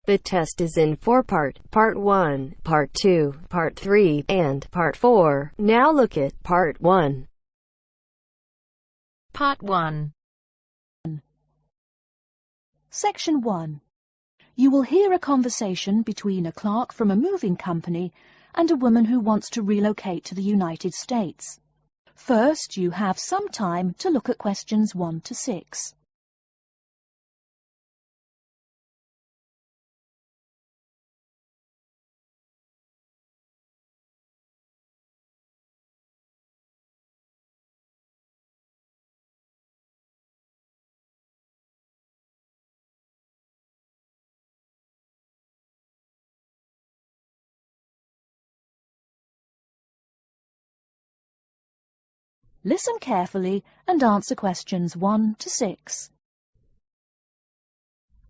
The test is in 4-part, Part 1, Part 2, Part 3, and Part 4. Now look at Part 1. Part 1. Section 1. You will hear a conversation between a clerk from a moving company and a woman who wants to relocate to the United States. First, you have some time to look at questions 1 to 6. Listen carefully and answer questions 1 to 6.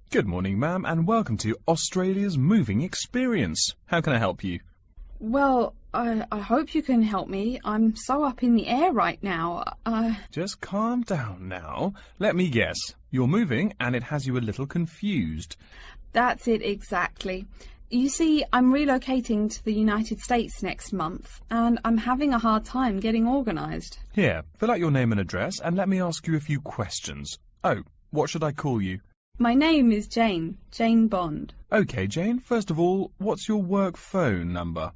Good morning, ma'am, and welcome to Australia's Moving Experience. How can I help you? Well, I hope you can help me. I'm so up in the air right now. Just calm down now. Let me guess. You're moving and it has you a little confused. That's it exactly. You see, I'm relocating to the United States next month, and I'm having a hard time getting organised. Here, fill out your name and address and let me ask you a few questions. Oh, what should I call you? My name is Jane Bond. OK, Jane, first of all, what's your work phone number?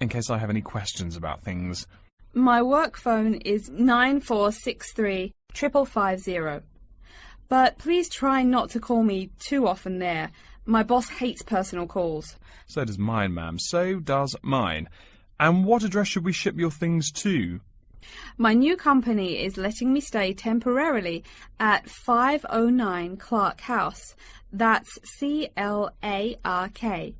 In case I have any questions about things. My work phone is 9463 550. But please try not to call me too often there. My boss hates personal calls. So does mine, ma'am. So does mine. And what address should we ship your things to? My new company is letting me stay temporarily at 509 Clark House. That's C-L-A-R-K,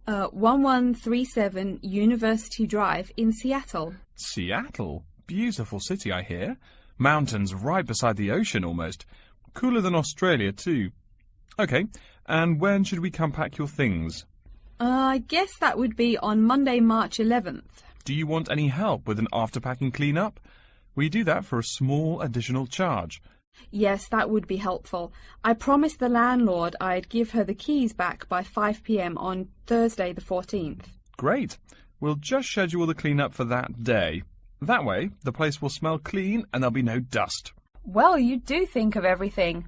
1137 University Drive in Seattle. Seattle? Beautiful city, I hear. Mountains right beside the ocean almost. Cooler than Australia, too. OK, and when should we come pack your things? I guess that would be on Monday, March 11th. Do you want any help with an after-packing clean-up? We do that for a small additional charge. Yes, that would be helpful. I promised the landlord I'd give her the keys back by 5 p.m. on Thursday the 14th. Great. We'll just schedule the clean-up for that day. That way, the place will smell clean and there'll be no dust. Well, you do think of everything.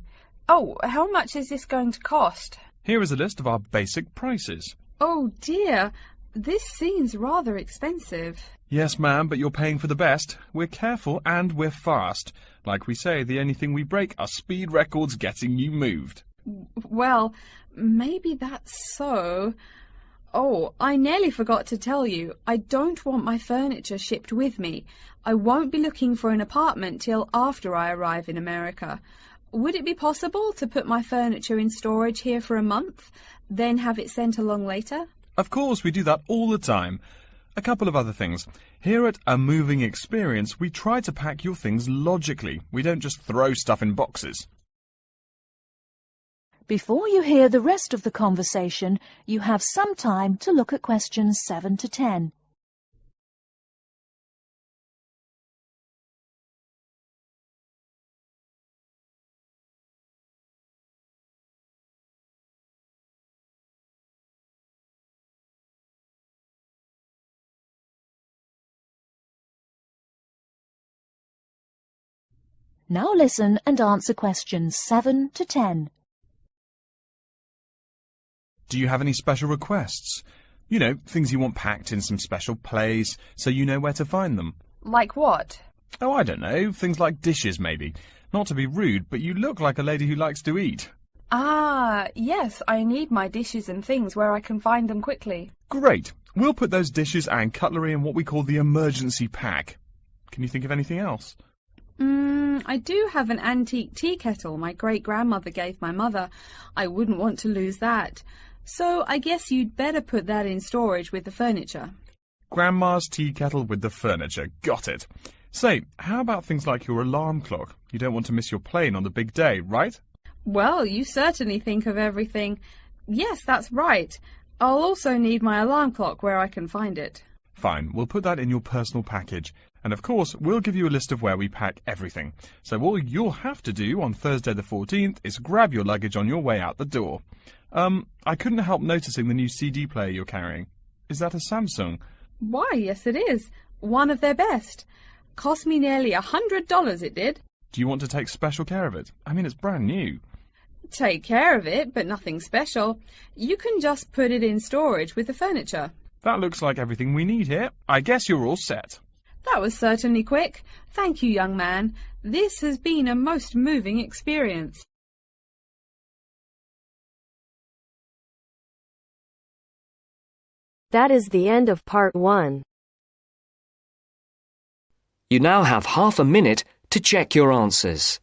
Oh, how much is this going to cost? Here is a list of our basic prices. Oh dear, this seems rather expensive. Yes, ma'am, but you're paying for the best. We're careful and we're fast. Like we say, the only thing we break are speed records getting you moved. Well, maybe that's so. Oh, I nearly forgot to tell you. I don't want my furniture shipped with me. I won't be looking for an apartment till after I arrive in America. Would it be possible to put my furniture in storage here for a month, then have it sent along later? Of course, we do that all the time. A couple of other things. Here at A Moving Experience, we try to pack your things logically. We don't just throw stuff in boxes. Before you hear the rest of the conversation, you have some time to look at questions 7 to 10. Now listen and answer questions 7 to 10. Do you have any special requests? You know, things you want packed in some special place, so you know where to find them. Like what? Oh, I don't know. Things like dishes, maybe. Not to be rude, but you look like a lady who likes to eat. Ah, yes, I need my dishes and things where I can find them quickly. Great. We'll put those dishes and cutlery in what we call the emergency pack. Can you think of anything else? I do have an antique tea kettle my great-grandmother gave my mother. I wouldn't want to lose that. So I guess you'd better put that in storage with the furniture. Grandma's tea kettle with the furniture. Got it. Say, how about things like your alarm clock? You don't want to miss your plane on the big day, right? Well, you certainly think of everything. Yes, that's right. I'll also need my alarm clock where I can find it. Fine, we'll put that in your personal package. And of course, we'll give you a list of where we pack everything. So all you'll have to do on Thursday the 14th is grab your luggage on your way out the door. I couldn't help noticing the new CD player you're carrying. Is that a Samsung? Why, yes it is. One of their best. Cost me nearly $100, it did. Do you want to take special care of it? I mean, it's brand new. Take care of it, but nothing special. You can just put it in storage with the furniture. That looks like everything we need here. I guess you're all set. That was certainly quick. Thank you, young man. This has been a most moving experience. That is the end of part 1. You now have half a minute to check your answers.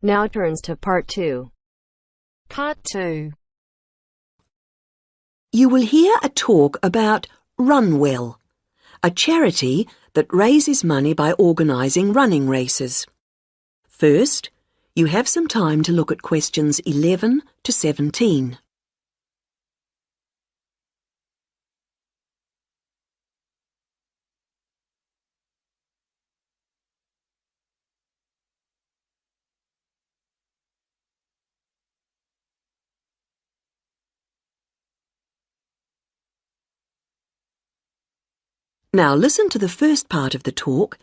Now turns to part 2. Part 2. You will hear a talk about Runwell, a charity that raises money by organising running races. First, you have some time to look at questions 11 to 17. Now listen to the first part of the talk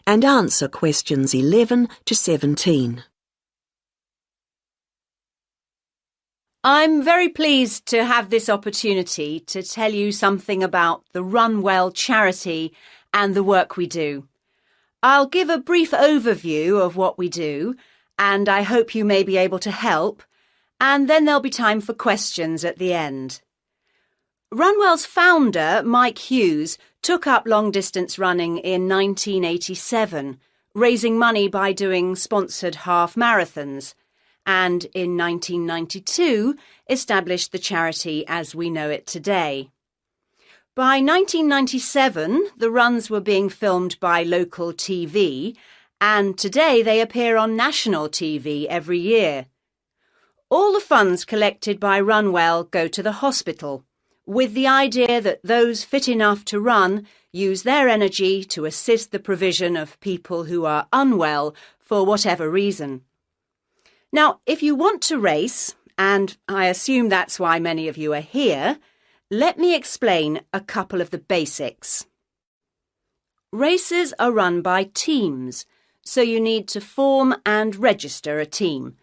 and answer questions 11 to 17. I'm very pleased to have this opportunity to tell you something about the Runwell charity and the work we do. I'll give a brief overview of what we do, and I hope you may be able to help, and then there'll be time for questions at the end. Runwell's founder, Mike Hughes, took up long-distance running in 1987, raising money by doing sponsored half marathons, and in 1992 established the charity as we know it today. By 1997, the runs were being filmed by local TV, and today they appear on national TV every year. All the funds collected by Runwell go to the hospital, with the idea that those fit enough to run use their energy to assist the provision of people who are unwell for whatever reason. Now, if you want to race, and I assume that's why many of you are here, let me explain a couple of the basics. Races are run by teams, so you need to form and register a team.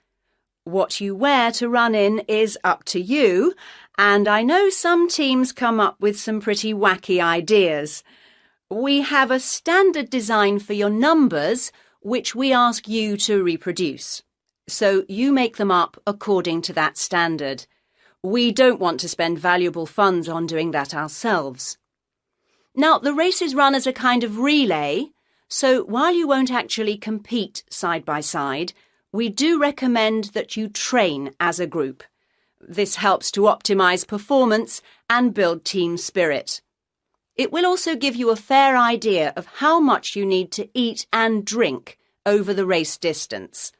What you wear to run in is up to you, and I know some teams come up with some pretty wacky ideas. We have a standard design for your numbers, which we ask you to reproduce. So you make them up according to that standard. We don't want to spend valuable funds on doing that ourselves. Now, the race is run as a kind of relay, so while you won't actually compete side by side, we do recommend that you train as a group. This helps to optimise performance and build team spirit. It will also give you a fair idea of how much you need to eat and drink over the race distance.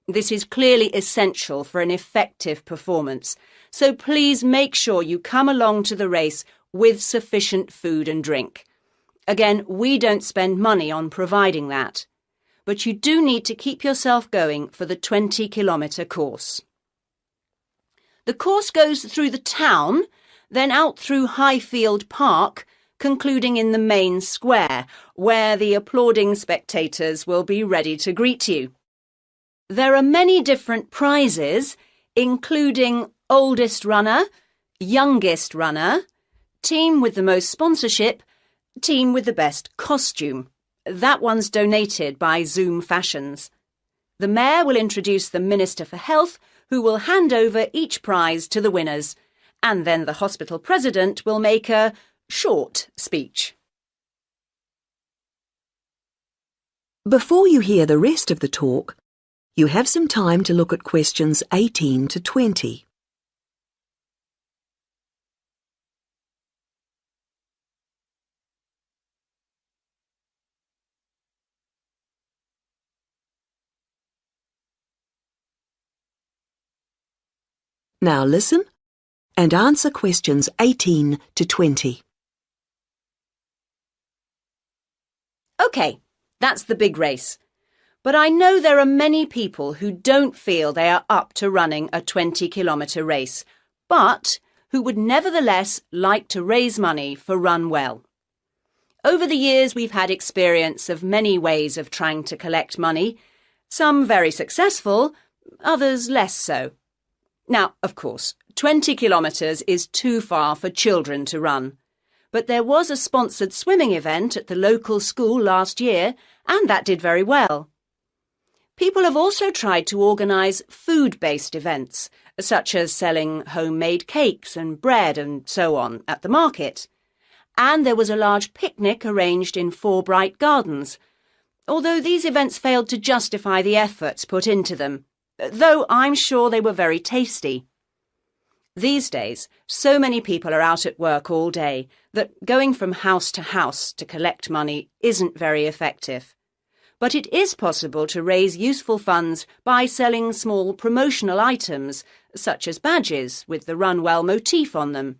This is clearly essential for an effective performance, so please make sure you come along to the race with sufficient food and drink. Again, we don't spend money on providing that, but you do need to keep yourself going for the 20-kilometre course. The course goes through the town, then out through Highfield Park, concluding in the main square, where the applauding spectators will be ready to greet you. There are many different prizes, including oldest runner, youngest runner, team with the most sponsorship, team with the best costume. That one's donated by Zoom Fashions. The Mayor will introduce the Minister for Health, who will hand over each prize to the winners, and then the hospital president will make a short speech. Before you hear the rest of the talk, you have some time to look at questions 18 to 20. Now listen and answer questions 18 to 20. OK, that's the big race. But I know there are many people who don't feel they are up to running a 20-kilometre race, but who would nevertheless like to raise money for Run Well. Over the years, we've had experience of many ways of trying to collect money, some very successful, others less so. Now, of course, 20 kilometres is too far for children to run. But there was a sponsored swimming event at the local school last year, and that did very well. People have also tried to organise food-based events, such as selling homemade cakes and bread and so on at the market. And there was a large picnic arranged in 4 bright gardens, although these events failed to justify the efforts put into them, though I'm sure they were very tasty. These days, so many people are out at work all day that going from house to collect money isn't very effective. But it is possible to raise useful funds by selling small promotional items, such as badges with the Run Well motif on them.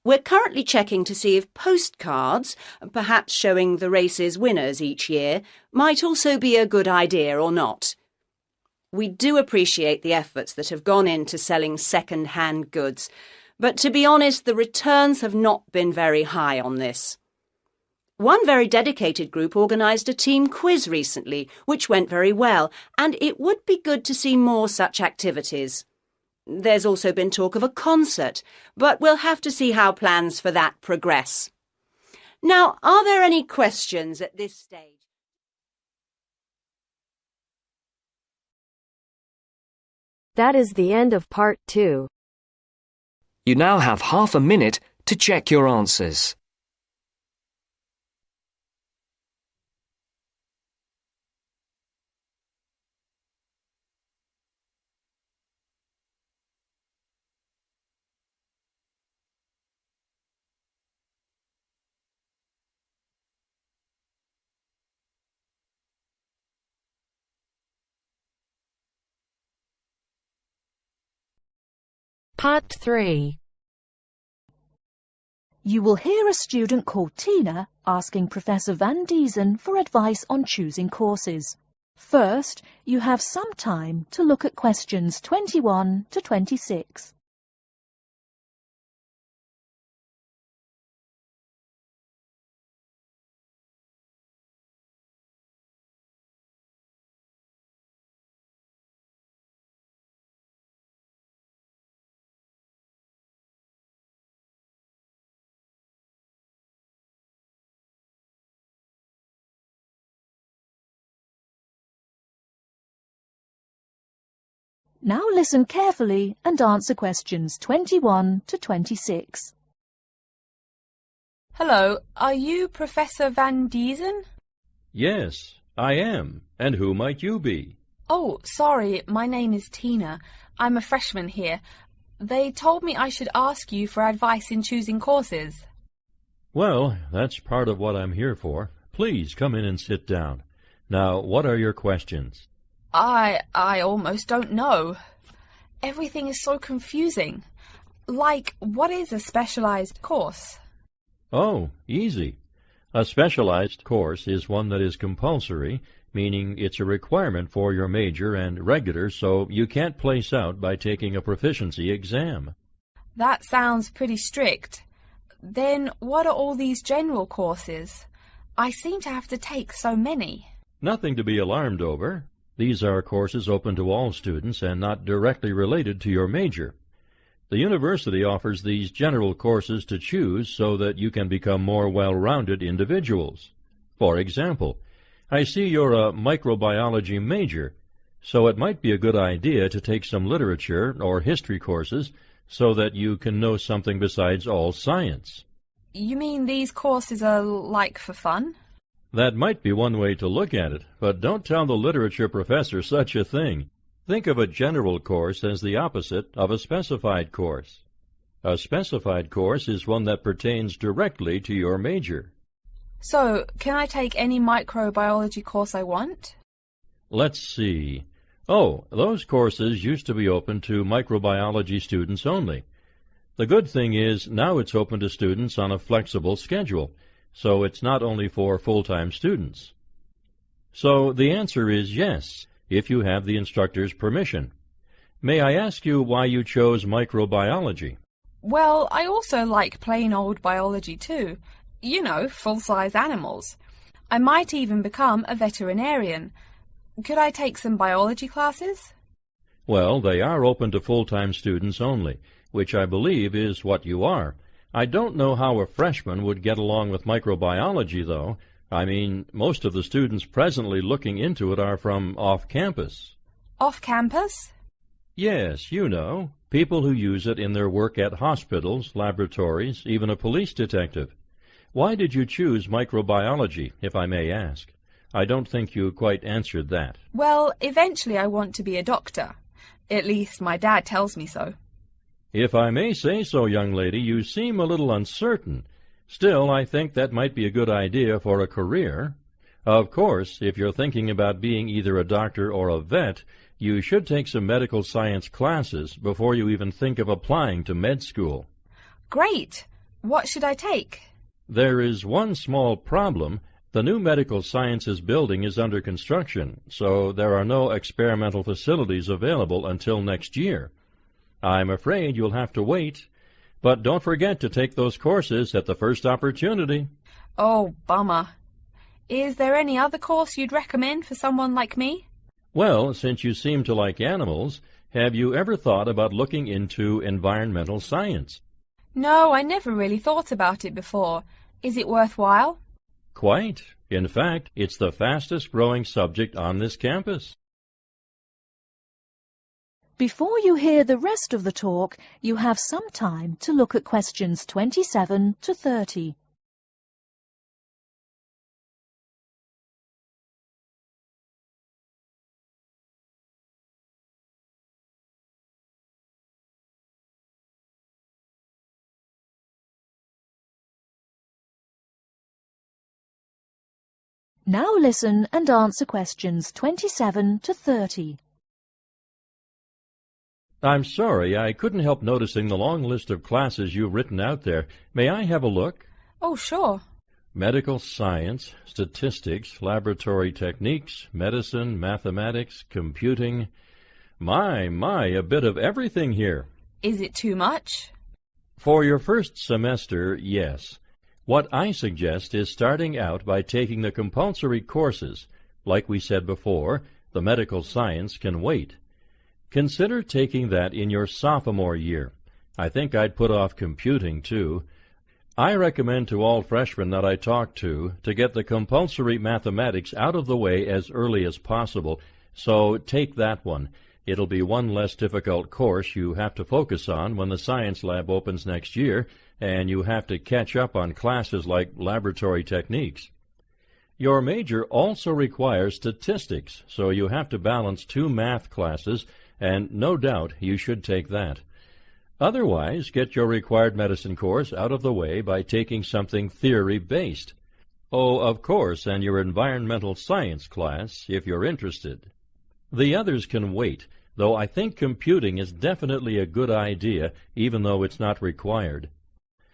We're currently checking to see if postcards, perhaps showing the race's winners each year, might also be a good idea or not. We do appreciate the efforts that have gone into selling second-hand goods, but to be honest, the returns have not been very high on this. One very dedicated group organised a team quiz recently, which went very well, and it would be good to see more such activities. There's also been talk of a concert, but we'll have to see how plans for that progress. Now, are there any questions at this stage? That is the end of part 2. You now have half a minute to check your answers. Part 3. You will hear a student called Tina asking Professor Van Diezen for advice on choosing courses. First, you have some time to look at questions 21 to 26. Now listen carefully and answer questions 21 to 26. Hello, are you Professor Van Diezen? Yes, I am. And who might you be? Oh, sorry, my name is Tina. I'm a freshman here. They told me I should ask you for advice in choosing courses. Well, that's part of what I'm here for. Please come in and sit down. Now, what are your questions? I almost don't know. Everything is so confusing. Like, what is a specialized course? Oh, easy. A specialized course is one that is compulsory, meaning it's a requirement for your major and regular, so you can't place out by taking a proficiency exam. That sounds pretty strict. Then what are all these general courses? I seem to have to take so many. Nothing to be alarmed over. These are courses open to all students and not directly related to your major. The university offers these general courses to choose so that you can become more well-rounded individuals. For example, I see you're a microbiology major, so it might be a good idea to take some literature or history courses so that you can know something besides all science. You mean these courses are like for fun? That might be one way to look at it, but don't tell the literature professor such a thing. Think of a general course as the opposite of a specified course. A specified course is one that pertains directly to your major. So, can I take any microbiology course I want? Let's see. Oh, those courses used to be open to microbiology students only. The good thing is now it's open to students on a flexible schedule, so it's not only for full-time students. So the answer is yes, if you have the instructor's permission. May I ask you why you chose microbiology? Well, I also like plain old biology too. You know, full-size animals. I might even become a veterinarian. Could I take some biology classes? Well, they are open to full-time students only, which I believe is what you are. I don't know how a freshman would get along with microbiology, though. I mean, most of the students presently looking into it are from off-campus. Off-campus? Yes, you know, people who use it in their work at hospitals, laboratories, even a police detective. Why did you choose microbiology, if I may ask? I don't think you quite answered that. Well, eventually I want to be a doctor. At least my dad tells me so. If I may say so, young lady, you seem a little uncertain. Still, I think that might be a good idea for a career. Of course, if you're thinking about being either a doctor or a vet, you should take some medical science classes before you even think of applying to med school. Great! What should I take? There is one small problem. The new medical sciences building is under construction, so there are no experimental facilities available until next year. I'm afraid you'll have to wait, but don't forget to take those courses at the first opportunity. Oh, bummer. Is there any other course you'd recommend for someone like me? Well, since you seem to like animals, have you ever thought about looking into environmental science? No, I never really thought about it before. Is it worthwhile? Quite. In fact, it's the fastest growing subject on this campus. Before you hear the rest of the talk, you have some time to look at questions 27 to 30. Now listen and answer questions 27 to 30. I'm sorry, I couldn't help noticing the long list of classes you've written out there. May I have a look? Oh, sure. Medical science, statistics, laboratory techniques, medicine, mathematics, computing. My, a bit of everything here. Is it too much? For your first semester, yes. What I suggest is starting out by taking the compulsory courses. Like we said before, the medical science can wait. Consider taking that in your sophomore year. I think I'd put off computing, too. I recommend to all freshmen that I talk to get the compulsory mathematics out of the way as early as possible, so take that one. It'll be one less difficult course you have to focus on when the science lab opens next year, and you have to catch up on classes like laboratory techniques. Your major also requires statistics, so you have to balance 2 math classes, and no doubt you should take that. Otherwise, get your required medicine course out of the way by taking something theory-based. Oh, of course, and your environmental science class, if you're interested. The others can wait, though I think computing is definitely a good idea, even though it's not required.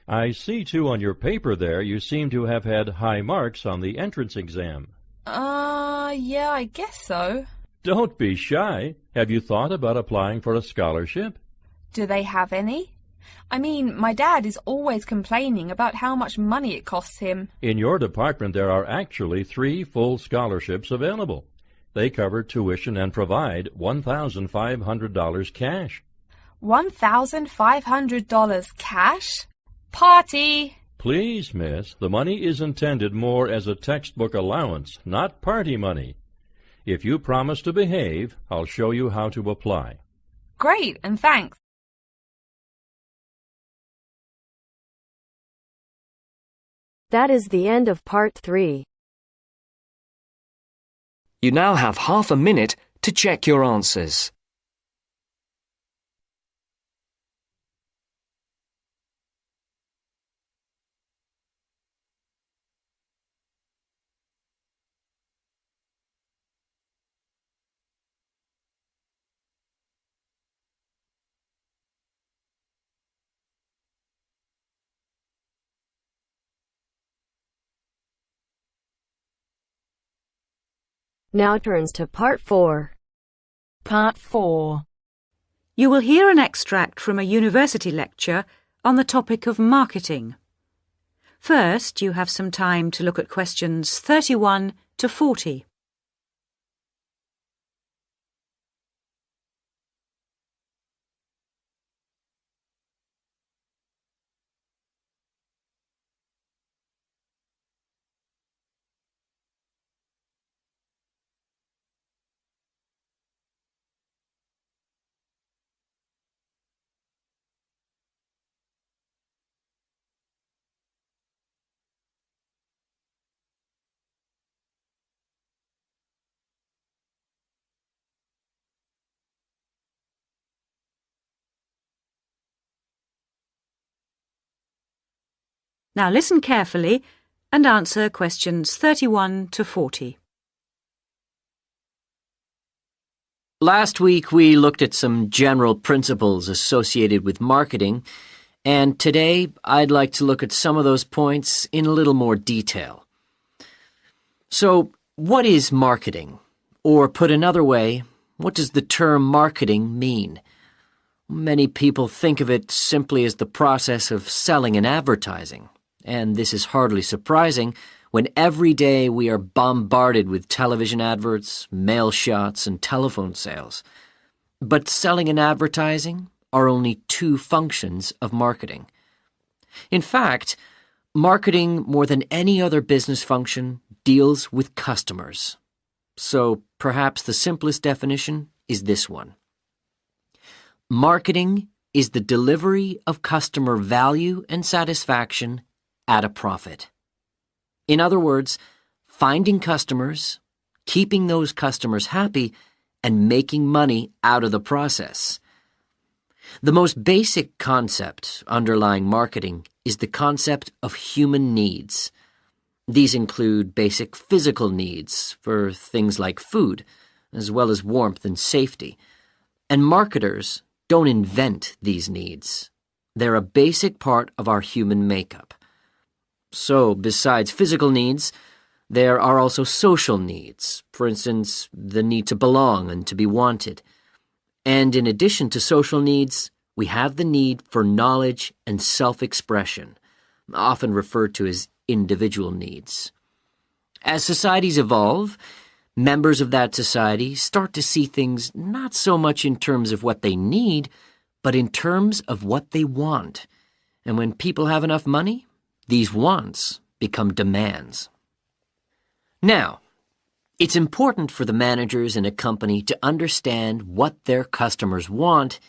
I see, too, on your paper there, you seem to have had high marks on the entrance exam. Yeah, I guess so. Don't be shy. Have you thought about applying for a scholarship? Do they have any? I mean, my dad is always complaining about how much money it costs him. In your department, there are actually 3 full scholarships available. They cover tuition and provide $1,500 cash. $1,500 cash? Party! Please, miss, the money is intended more as a textbook allowance, not party money. If you promise to behave, I'll show you how to apply. Great, and thanks. That is the end of part 3. You now have half a minute to check your answers. Now turns to Part 4. Part 4. You will hear an extract from a university lecture on the topic of marketing. First, you have some time to look at questions 31 to 40. Now listen carefully and answer questions 31 to 40. Last week we looked at some general principles associated with marketing, and today I'd like to look at some of those points in a little more detail. So, what is marketing? Or put another way, what does the term marketing mean? Many people think of it simply as the process of selling and advertising. And this is hardly surprising when every day we are bombarded with television adverts, mail shots, and telephone sales. But selling and advertising are only two functions of marketing. In fact, marketing, more than any other business function, deals with customers. So perhaps the simplest definition is this one. Marketing is the delivery of customer value and satisfaction at a profit. In other words, finding customers, keeping those customers happy, and making money out of the process. The most basic concept underlying marketing is the concept of human needs. These include basic physical needs for things like food, as well as warmth and safety. And marketers don't invent these needs. They're a basic part of our human makeup. So, besides physical needs, there are also social needs, for instance, the need to belong and to be wanted. And in addition to social needs, we have the need for knowledge and self-expression, often referred to as individual needs. As societies evolve, members of that society start to see things not so much in terms of what they need, but in terms of what they want. And when people have enough money, these wants become demands. Now, it's important for the managers in a company to understand what their customers want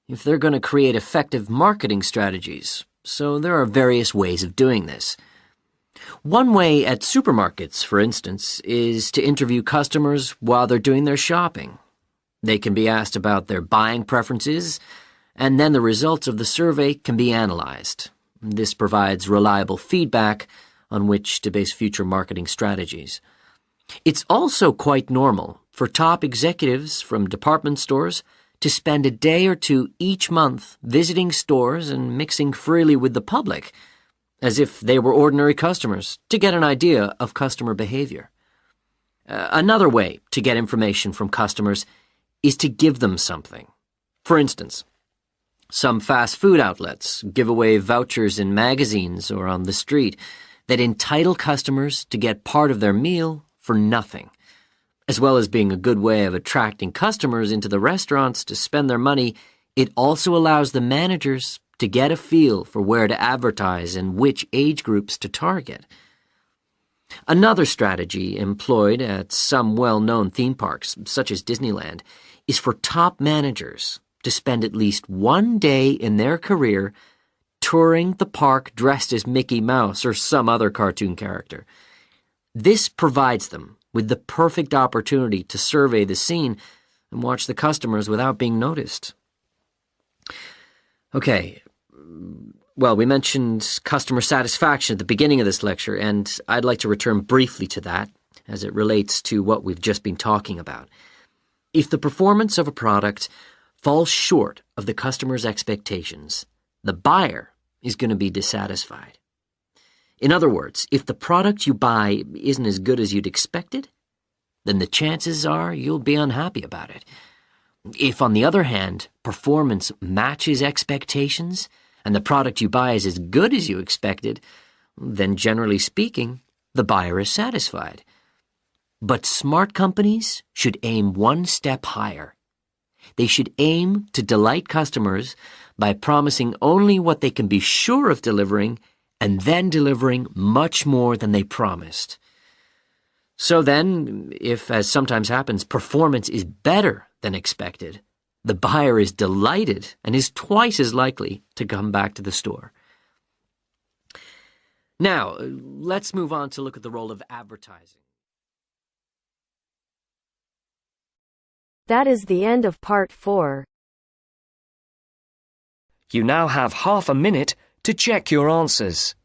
if they're going to create effective marketing strategies. So there are various ways of doing this. One way at supermarkets, for instance, is to interview customers while they're doing their shopping. They can be asked about their buying preferences, and then the results of the survey can be analyzed. This provides reliable feedback on which to base future marketing strategies. It's also quite normal for top executives from department stores to spend a day or two each month visiting stores and mixing freely with the public, as if they were ordinary customers, to get an idea of customer behavior. Another way to get information from customers is to give them something. For instance, some fast food outlets give away vouchers in magazines or on the street that entitle customers to get part of their meal for nothing. As well as being a good way of attracting customers into the restaurants to spend their money, it also allows the managers to get a feel for where to advertise and which age groups to target. Another strategy employed at some well-known theme parks, such as Disneyland, is for top managers to spend at least one day in their career touring the park dressed as Mickey Mouse or some other cartoon character. This provides them with the perfect opportunity to survey the scene and watch the customers without being noticed. Okay, well, we mentioned customer satisfaction at the beginning of this lecture, and I'd like to return briefly to that as it relates to what we've just been talking about. If the performance of a product falls short of the customer's expectations, the buyer is going to be dissatisfied. In other words, if the product you buy isn't as good as you'd expected, then the chances are you'll be unhappy about it. If, on the other hand, performance matches expectations and the product you buy is as good as you expected, then generally speaking, the buyer is satisfied. But smart companies should aim one step higher. They should aim to delight customers by promising only what they can be sure of delivering and then delivering much more than they promised. So then, if, as sometimes happens, performance is better than expected, the buyer is delighted and is twice as likely to come back to the store. Now, let's move on to look at the role of advertising. That is the end of part 4. You now have half a minute to check your answers.